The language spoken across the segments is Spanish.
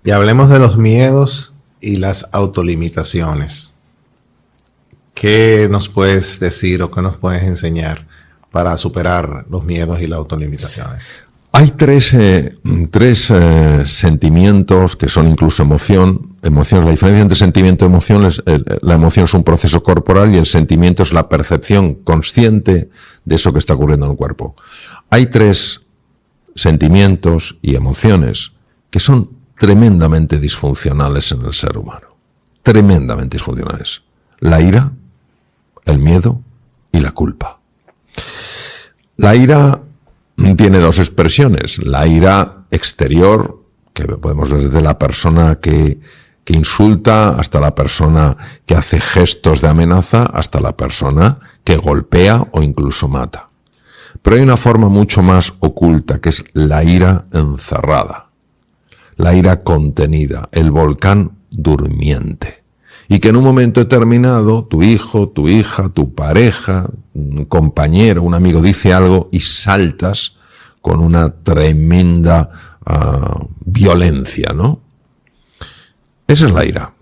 Y hablemos de los miedos y las autolimitaciones. ¿Qué nos puedes decir o qué nos puedes enseñar para superar los miedos y las autolimitaciones? Hay tres sentimientos que son incluso emociones. La diferencia entre sentimiento y emoción es la emoción es un proceso corporal y el sentimiento es la percepción consciente de eso que está ocurriendo en el cuerpo. Hay tres sentimientos y emociones que son tremendamente disfuncionales en el ser humano. Tremendamente disfuncionales. La ira, el miedo y la culpa. La ira tiene dos expresiones. La ira exterior, que podemos ver desde la persona que insulta, hasta la persona que hace gestos de amenaza, hasta la persona que golpea o incluso mata. Pero hay una forma mucho más oculta, que es la ira encerrada, la ira contenida, el volcán durmiente. Y que en un momento determinado tu hijo, tu hija, tu pareja, un compañero, un amigo dice algo y saltas con una tremenda violencia, ¿no? Esa es la ira.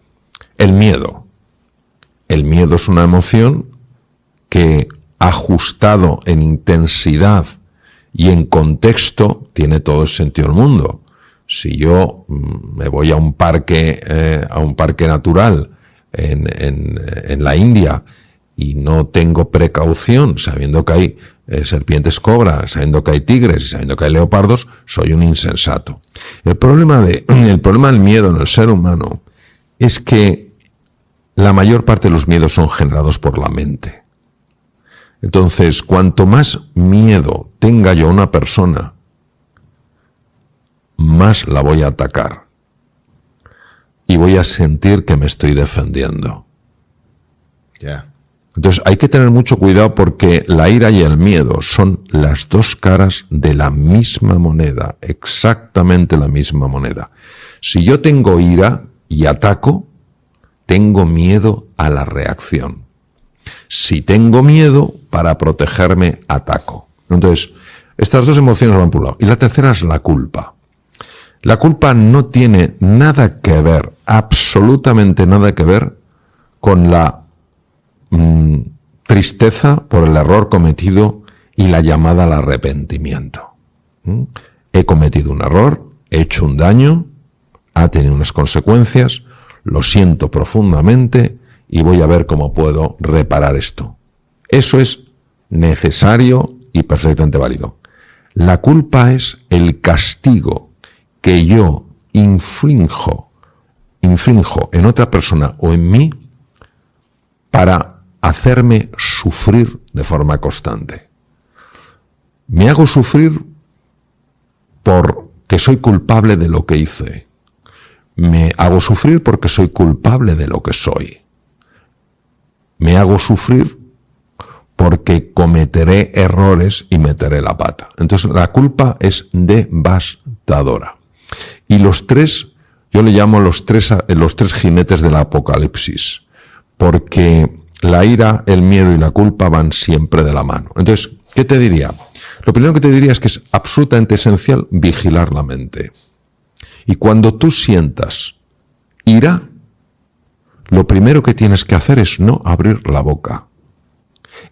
El miedo. El miedo es una emoción que, ajustado en intensidad y en contexto, tiene todo el sentido del mundo. Si yo me voy a un parque natural en la India y no tengo precaución, sabiendo que hay serpientes cobra, sabiendo que hay tigres y sabiendo que hay leopardos, soy un insensato. El problema del miedo en el ser humano es que la mayor parte de los miedos son generados por la mente. Entonces, cuanto más miedo tenga yo a una persona, más la voy a atacar. Y voy a sentir que me estoy defendiendo. Ya. Entonces hay que tener mucho cuidado porque la ira y el miedo son las dos caras de la misma moneda, exactamente la misma moneda. Si yo tengo ira y ataco, tengo miedo a la reacción. Si tengo miedo, para protegerme, ataco. Entonces, estas dos emociones van por un lado. Y la tercera es la culpa. La culpa no tiene nada que ver, absolutamente nada que ver, con la tristeza por el error cometido y la llamada al arrepentimiento. He cometido un error, he hecho un daño, ha tenido unas consecuencias, lo siento profundamente y voy a ver cómo puedo reparar esto. Eso es necesario y perfectamente válido. La culpa es el castigo que yo infrinjo en otra persona o en mí para hacerme sufrir de forma constante. Me hago sufrir porque soy culpable de lo que hice. Me hago sufrir porque soy culpable de lo que soy. Me hago sufrir porque cometeré errores y meteré la pata. Entonces la culpa es devastadora. Y los tres, yo le llamo los tres jinetes del apocalipsis, porque la ira, el miedo y la culpa van siempre de la mano. Entonces, ¿qué te diría? Lo primero que te diría es que es absolutamente esencial vigilar la mente. Y cuando tú sientas ira, lo primero que tienes que hacer es no abrir la boca.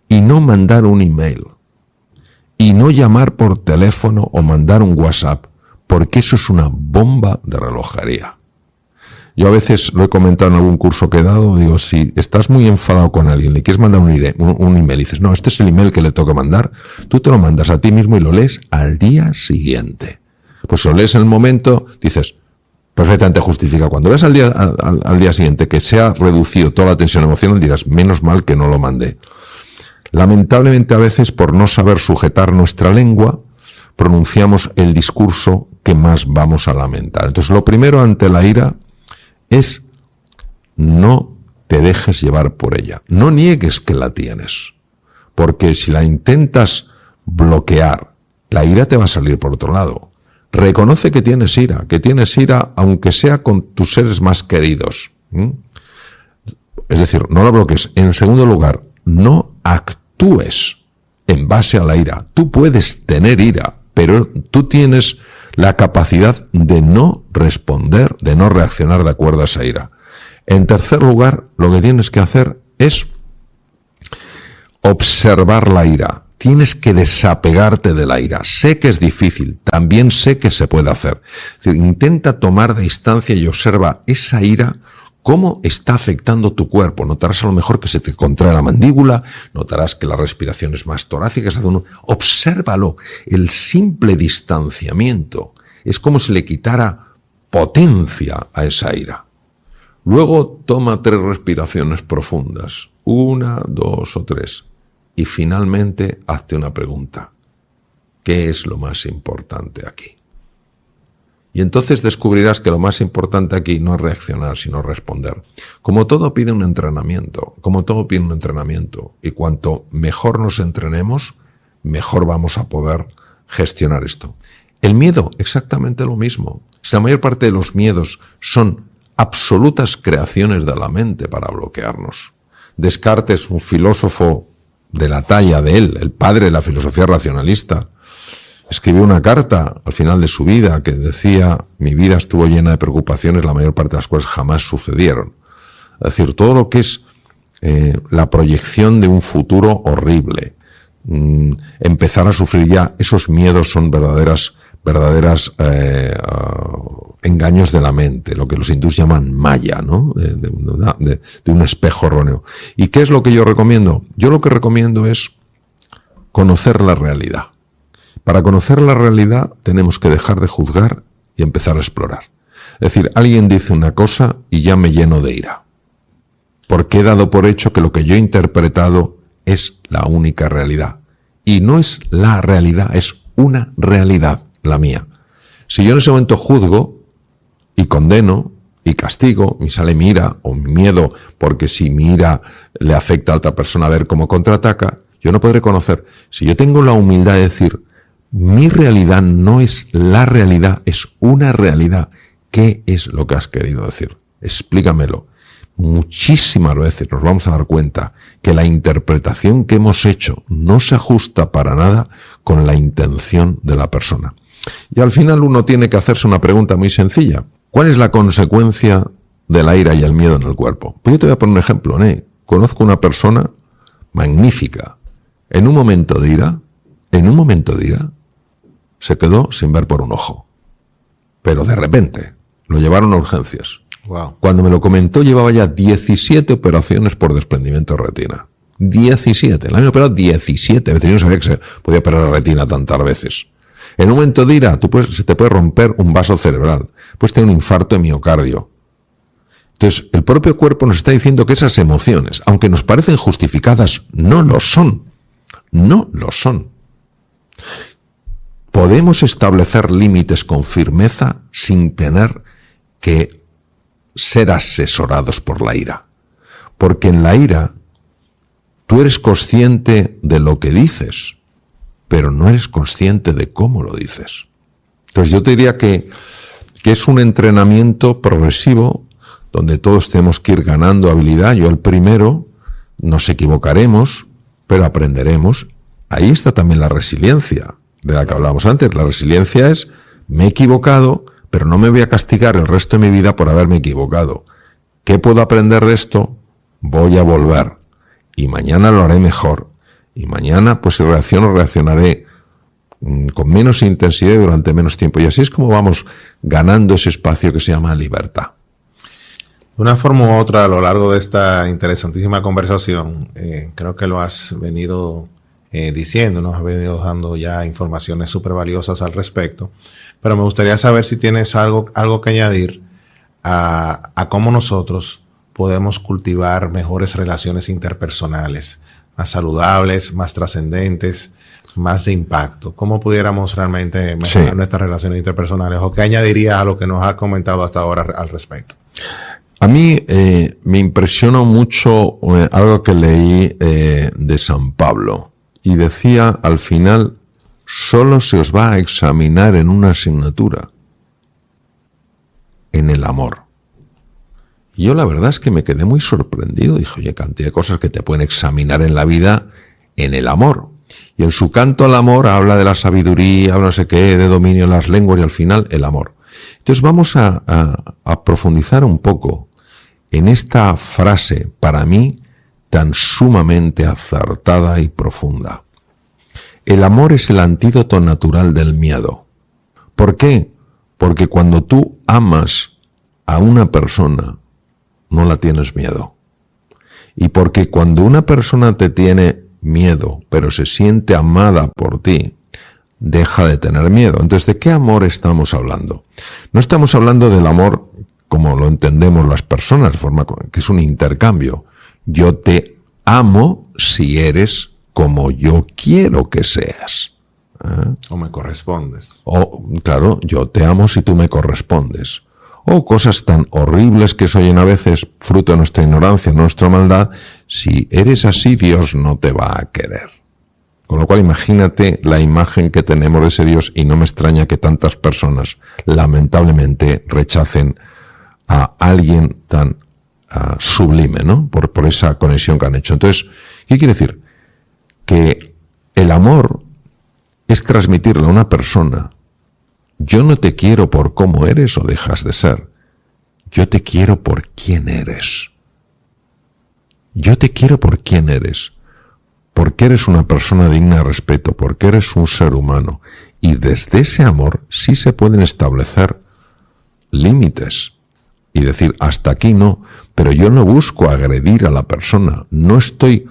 Y no mandar un email. Y no llamar por teléfono o mandar un WhatsApp. Porque eso es una bomba de relojería. Yo a veces lo he comentado en algún curso que he dado, digo, si estás muy enfadado con alguien, le quieres mandar un email y dices, no, este es el email que le toca mandar, tú te lo mandas a ti mismo y lo lees al día siguiente. Pues lo lees en el momento, dices, perfectamente justifica. Cuando ves al día siguiente que se ha reducido toda la tensión emocional, dirás, menos mal que no lo mandé. Lamentablemente a veces, por no saber sujetar nuestra lengua, pronunciamos el discurso que más vamos a lamentar. Entonces, lo primero ante la ira es no te dejes llevar por ella. No niegues que la tienes. Porque si la intentas bloquear, la ira te va a salir por otro lado. Reconoce que tienes ira aunque sea con tus seres más queridos. Es decir, no la bloquees. En segundo lugar, no actúes en base a la ira. Tú puedes tener ira, pero tú tienes la capacidad de no responder, de no reaccionar de acuerdo a esa ira. En tercer lugar, lo que tienes que hacer es observar la ira. Tienes que desapegarte de la ira. Sé que es difícil, también sé que se puede hacer. Es decir, intenta tomar distancia y observa esa ira, cómo está afectando tu cuerpo. Notarás a lo mejor que se te contrae la mandíbula, notarás que la respiración es más torácica. Obsérvalo. El simple distanciamiento es como si le quitara potencia a esa ira. Luego toma 3 respiraciones profundas. 1, 2 o 3. Y finalmente hazte una pregunta. ¿Qué es lo más importante aquí? Y entonces descubrirás que lo más importante aquí no es reaccionar, sino responder. Como todo pide un entrenamiento, y cuanto mejor nos entrenemos, mejor vamos a poder gestionar esto. El miedo, exactamente lo mismo. Si la mayor parte de los miedos son absolutas creaciones de la mente para bloquearnos. Descartes, un filósofo de la talla de él, el padre de la filosofía racionalista, escribió una carta al final de su vida que decía: mi vida estuvo llena de preocupaciones, la mayor parte de las cuales jamás sucedieron. Es decir, todo lo que es la proyección de un futuro horrible, empezar a sufrir ya, esos miedos son verdaderas engaños de la mente, lo que los hindús llaman maya, ¿no? De un espejo erróneo. ¿Y qué es lo que yo recomiendo? Yo lo que recomiendo es conocer la realidad. Para conocer la realidad tenemos que dejar de juzgar y empezar a explorar. Es decir, alguien dice una cosa y ya me lleno de ira, porque he dado por hecho que lo que yo he interpretado es la única realidad. Y no es la realidad, es una realidad, la mía. Si yo en ese momento juzgo y condeno y castigo, me sale mi ira o mi miedo, porque si mi ira le afecta a otra persona a ver cómo contraataca, yo no podré conocer. Si yo tengo la humildad de decir, mi realidad no es la realidad, es una realidad. ¿Qué es lo que has querido decir? Explícamelo. Muchísimas veces nos vamos a dar cuenta que la interpretación que hemos hecho no se ajusta para nada con la intención de la persona. Y al final uno tiene que hacerse una pregunta muy sencilla. ¿Cuál es la consecuencia de la ira y el miedo en el cuerpo? Pues yo te voy a poner un ejemplo, ¿no? Conozco una persona magnífica. En un momento de ira, se quedó sin ver por un ojo. Pero de repente, lo llevaron a urgencias. Wow. Cuando me lo comentó, llevaba ya 17 operaciones por desprendimiento de retina. 17. El año operado 17 veces. Yo no sabía que se podía operar la retina tantas veces. En un momento de ira, se te puede romper un vaso cerebral. Puedes tener un infarto de miocardio. Entonces, el propio cuerpo nos está diciendo que esas emociones, aunque nos parecen justificadas, no lo son. No lo son. Podemos establecer límites con firmeza sin tener que ser asesorados por la ira. Porque en la ira, tú eres consciente de lo que dices, pero no eres consciente de cómo lo dices. Entonces yo te diría que es un entrenamiento progresivo donde todos tenemos que ir ganando habilidad. Yo el primero, nos equivocaremos, pero aprenderemos. Ahí está también la resiliencia de la que hablábamos antes. La resiliencia es, me he equivocado, pero no me voy a castigar el resto de mi vida por haberme equivocado. ¿Qué puedo aprender de esto? Voy a volver. Y mañana lo haré mejor. Y mañana, pues si reacciono, reaccionaré con menos intensidad y durante menos tiempo. Y así es como vamos ganando ese espacio que se llama libertad. De una forma u otra, a lo largo de esta interesantísima conversación, creo que lo has venido diciendo, nos has venido dando ya informaciones súper valiosas al respecto. Pero me gustaría saber si tienes algo que añadir a cómo nosotros podemos cultivar mejores relaciones interpersonales, más saludables, más trascendentes, más de impacto. ¿Cómo pudiéramos realmente mejorar nuestras relaciones interpersonales? ¿O qué añadirías a lo que nos has comentado hasta ahora al respecto? A mí me impresionó mucho algo que leí de San Pablo. Y decía al final, solo se os va a examinar en una asignatura, en el amor. Y yo la verdad es que me quedé muy sorprendido. Dije, oye, cantidad de cosas que te pueden examinar en la vida en el amor. Y en su canto al amor habla de la sabiduría, habla no sé qué, de dominio de las lenguas y al final el amor. Entonces vamos a profundizar un poco en esta frase, para mí, tan sumamente acertada y profunda. El amor es el antídoto natural del miedo. ¿Por qué? Porque cuando tú amas a una persona, no la tienes miedo. Y porque cuando una persona te tiene miedo, pero se siente amada por ti, deja de tener miedo. Entonces, ¿de qué amor estamos hablando? No estamos hablando del amor como lo entendemos las personas, de forma que es un intercambio. Yo te amo si eres como yo quiero que seas. O me correspondes. O, claro, yo te amo si tú me correspondes. O cosas tan horribles que se oyen a veces, fruto de nuestra ignorancia, nuestra maldad, si eres así, Dios no te va a querer. Con lo cual, imagínate la imagen que tenemos de ese Dios, y no me extraña que tantas personas, lamentablemente, rechacen a alguien tan sublime, ¿no? Por esa conexión que han hecho. Entonces, ¿qué quiere decir? Que el amor es transmitirle a una persona: yo no te quiero por cómo eres o dejas de ser. Yo te quiero por quién eres. Yo te quiero por quién eres. Porque eres una persona digna de respeto, porque eres un ser humano. Y desde ese amor sí se pueden establecer límites. Y decir, hasta aquí no, pero yo no busco agredir a la persona. No estoy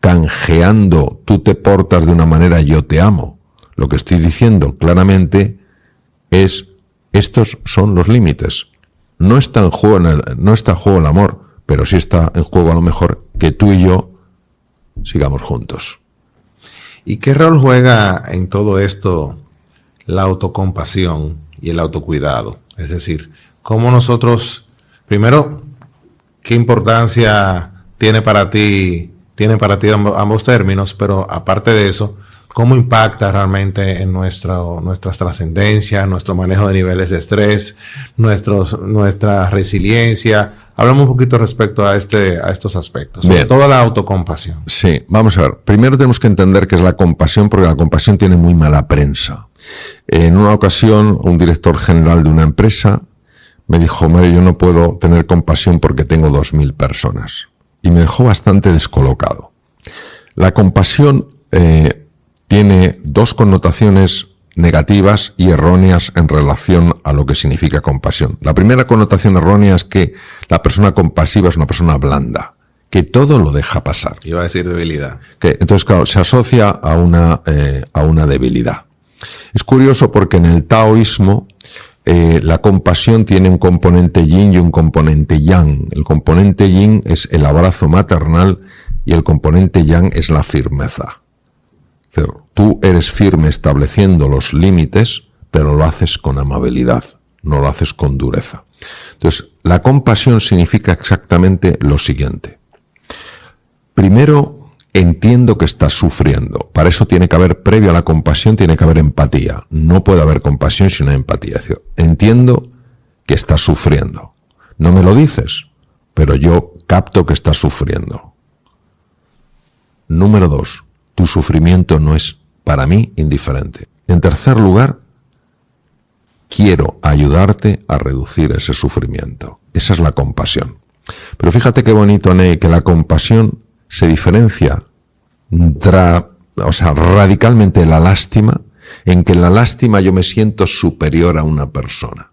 canjeando, tú te portas de una manera, yo te amo. Lo que estoy diciendo claramente es, estos son los límites. No está en juego no está en juego el amor, pero sí está en juego a lo mejor que tú y yo sigamos juntos. ¿Y qué rol juega en todo esto la autocompasión y el autocuidado? Es decir, cómo nosotros, primero, qué importancia tiene para ti ambos términos, pero aparte de eso, cómo impacta realmente en nuestras trascendencias, nuestro manejo de niveles de estrés, nuestra resiliencia. Hablamos un poquito respecto a estos aspectos, sobre todo la autocompasión. Sí, vamos a ver. Primero tenemos que entender qué es la compasión, porque la compasión tiene muy mala prensa. En una ocasión, un director general de una empresa me dijo: Mario, yo no puedo tener compasión porque tengo 2.000 personas. Y me dejó bastante descolocado. La compasión tiene dos connotaciones negativas y erróneas en relación a lo que significa compasión. La primera connotación errónea es que la persona compasiva es una persona blanda, que todo lo deja pasar. Iba a decir debilidad. Entonces, claro, se asocia a una debilidad. Es curioso porque en el taoísmo la compasión tiene un componente yin y un componente yang. El componente yin es el abrazo maternal y el componente yang es la firmeza. Tú eres firme estableciendo los límites, pero lo haces con amabilidad, no lo haces con dureza. Entonces, la compasión significa exactamente lo siguiente. Primero, entiendo que estás sufriendo. Para eso tiene que haber, previo a la compasión, tiene que haber empatía. No puede haber compasión si no hay empatía. Es decir, entiendo que estás sufriendo. No me lo dices, pero yo capto que estás sufriendo. Número 2. Tu sufrimiento no es, para mí, indiferente. En tercer lugar, quiero ayudarte a reducir ese sufrimiento. Esa es la compasión. Pero fíjate qué bonito, Ney, que la compasión se diferencia radicalmente de la lástima, en que en la lástima yo me siento superior a una persona,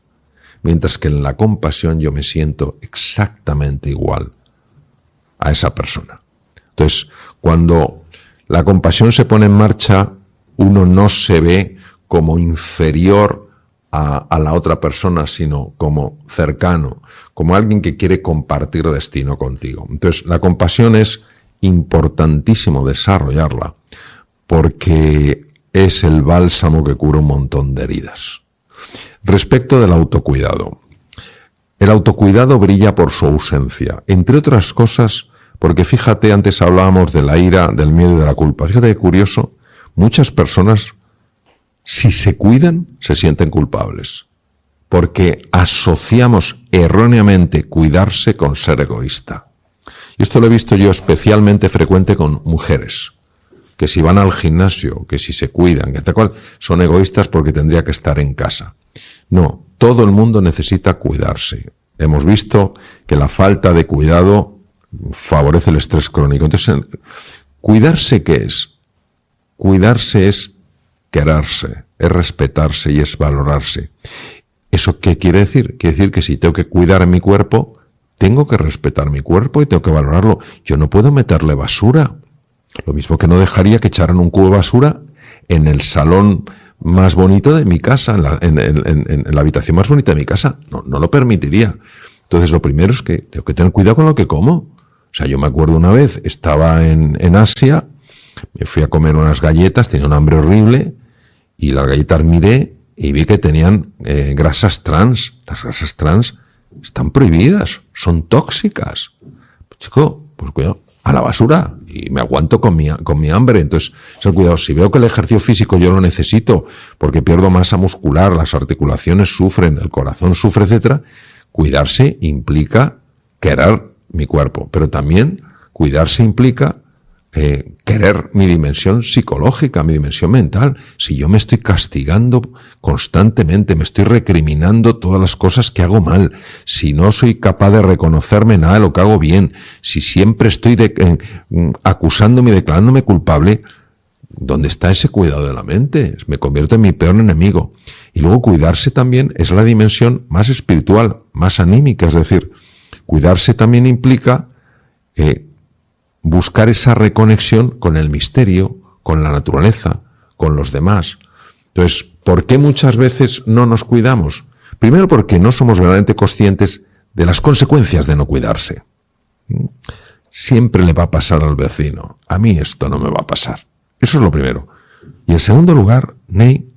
mientras que en la compasión yo me siento exactamente igual a esa persona. Entonces, cuando la compasión se pone en marcha, uno no se ve como inferior a la otra persona, sino como cercano, como alguien que quiere compartir destino contigo. Entonces, la compasión es importantísimo desarrollarla, porque es el bálsamo que cura un montón de heridas. Respecto del autocuidado. El autocuidado brilla por su ausencia, entre otras cosas, porque fíjate, antes hablábamos de la ira, del miedo y de la culpa. Fíjate qué curioso, muchas personas, si se cuidan, se sienten culpables, porque asociamos erróneamente cuidarse con ser egoísta. Y esto lo he visto yo especialmente frecuente con mujeres. que si van al gimnasio, que si se cuidan, que tal cual, son egoístas porque tendría que estar en casa. No, todo el mundo necesita cuidarse. Hemos visto que la falta de cuidado favorece el estrés crónico. Entonces, ¿cuidarse qué es? Cuidarse es quererse, es respetarse y es valorarse. ¿Eso qué quiere decir? Quiere decir que si tengo que cuidar mi cuerpo, tengo que respetar mi cuerpo y tengo que valorarlo. Yo no puedo meterle basura. Lo mismo que no dejaría que echaran un cubo de basura en el salón más bonito de mi casa, en la habitación más bonita de mi casa. No lo permitiría. Entonces, lo primero es que tengo que tener cuidado con lo que como. O sea, yo me acuerdo una vez, estaba en Asia, me fui a comer unas galletas, tenía un hambre horrible, y las galletas miré y vi que tenían grasas trans. Las grasas trans están prohibidas, son tóxicas. Chico, pues cuidado, a la basura, y me aguanto con mi hambre. Entonces, cuidado, si veo que el ejercicio físico yo lo necesito porque pierdo masa muscular, las articulaciones sufren, el corazón sufre, etcétera, cuidarse implica querer mi cuerpo, pero también cuidarse implica querer mi dimensión psicológica, mi dimensión mental. Si yo me estoy castigando constantemente, me estoy recriminando todas las cosas que hago mal, si no soy capaz de reconocerme nada de lo que hago bien, si siempre estoy acusándome y declarándome culpable, ¿dónde está ese cuidado de la mente? Me convierto en mi peor enemigo. Y luego cuidarse también es la dimensión más espiritual, más anímica, es decir, cuidarse también implica buscar esa reconexión con el misterio, con la naturaleza, con los demás. Entonces, ¿por qué muchas veces no nos cuidamos? Primero porque no somos verdaderamente conscientes de las consecuencias de no cuidarse. Siempre le va a pasar al vecino. A mí esto no me va a pasar. Eso es lo primero. Y en segundo lugar, Ney,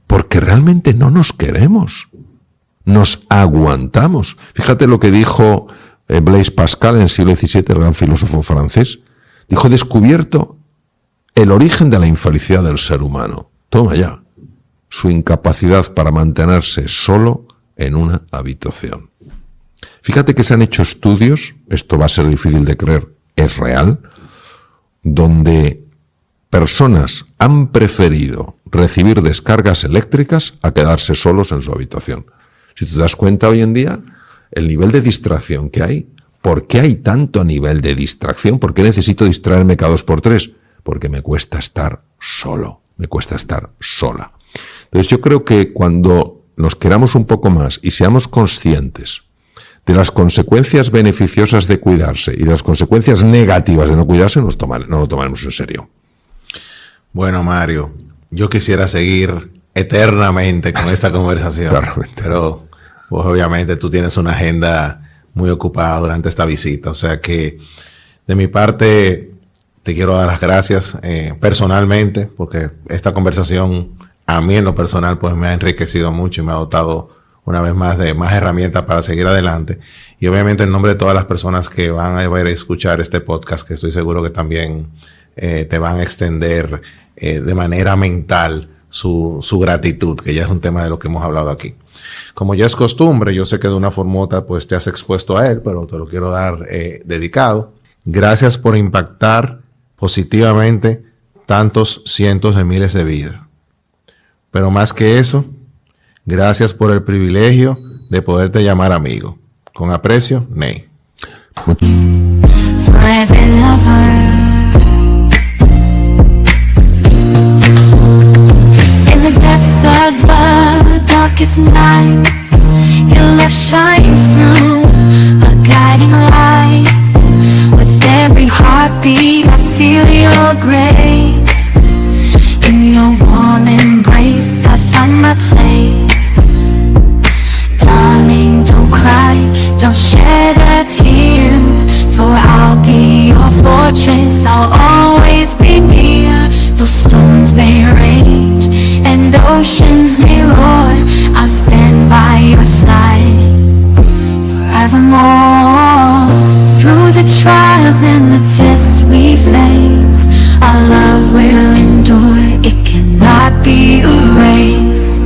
porque realmente no nos queremos. Nos aguantamos. Fíjate lo que dijo Blaise Pascal en el siglo XVII, el gran filósofo francés. Dijo: descubierto el origen de la infelicidad del ser humano. Toma ya. Su incapacidad para mantenerse solo en una habitación. Fíjate que se han hecho estudios, esto va a ser difícil de creer, es real, donde personas han preferido recibir descargas eléctricas a quedarse solos en su habitación. Si te das cuenta hoy en día, el nivel de distracción que hay. ¿Por qué hay tanto nivel de distracción? ¿Por qué necesito distraerme cada 2x3? Porque me cuesta estar solo, me cuesta estar sola. Entonces yo creo que cuando nos queramos un poco más y seamos conscientes de las consecuencias beneficiosas de cuidarse y de las consecuencias negativas de no cuidarse, no lo tomaremos en serio. Bueno, Mario, yo quisiera seguir eternamente con esta conversación, claramente, pero pues obviamente tú tienes una agenda muy ocupada durante esta visita, o sea que de mi parte te quiero dar las gracias personalmente, porque esta conversación a mí en lo personal pues me ha enriquecido mucho y me ha dotado una vez más de más herramientas para seguir adelante, y obviamente en nombre de todas las personas que van a ver y escuchar este podcast, que estoy seguro que también te van a extender de manera mental su gratitud, que ya es un tema de lo que hemos hablado aquí. Como ya es costumbre, yo sé que de una forma u otra pues te has expuesto a él, pero te lo quiero dar dedicado. Gracias por impactar positivamente tantos cientos de miles de vidas. Pero más que eso, gracias por el privilegio de poderte llamar amigo. Con aprecio, Ney. Of the darkest night, your love shines through, a guiding light. With every heartbeat I feel your grace. In your warm embrace I find my place. Darling, don't cry, don't shed a tear, for I'll be your fortress, I'll always be near. Those storms may rage and oceans may roar, I'll stand by your side forevermore. Through the trials and the tests we face, our love will endure, it cannot be erased.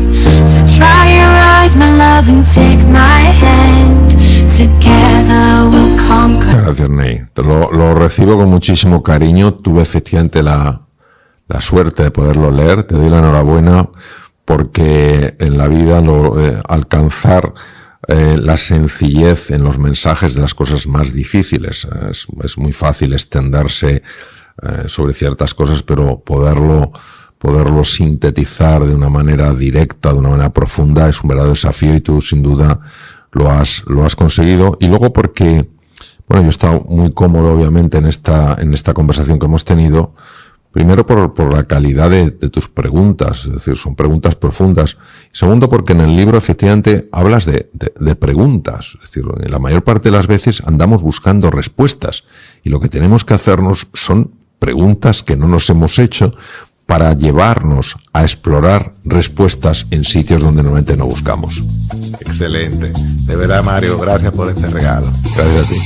So dry your eyes, my love, and take my hand. Together we'll conquer. gracias, Ney. Lo recibo con muchísimo cariño. Tuve efectivamente la suerte de poderlo leer. Te doy la enhorabuena porque en la vida alcanzar la sencillez en los mensajes de las cosas más difíciles. Es muy fácil extenderse sobre ciertas cosas, pero poderlo sintetizar de una manera directa, de una manera profunda, es un verdadero desafío y tú sin duda lo has conseguido. Y luego porque, bueno, yo he estado muy cómodo obviamente en esta conversación que hemos tenido, primero por la calidad de tus preguntas, es decir, son preguntas profundas. Y segundo, porque en el libro efectivamente hablas de preguntas. Es decir, la mayor parte de las veces andamos buscando respuestas y lo que tenemos que hacernos son preguntas que no nos hemos hecho para llevarnos a explorar respuestas en sitios donde normalmente no buscamos. Excelente. De verdad, Mario, gracias por este regalo. Gracias a ti.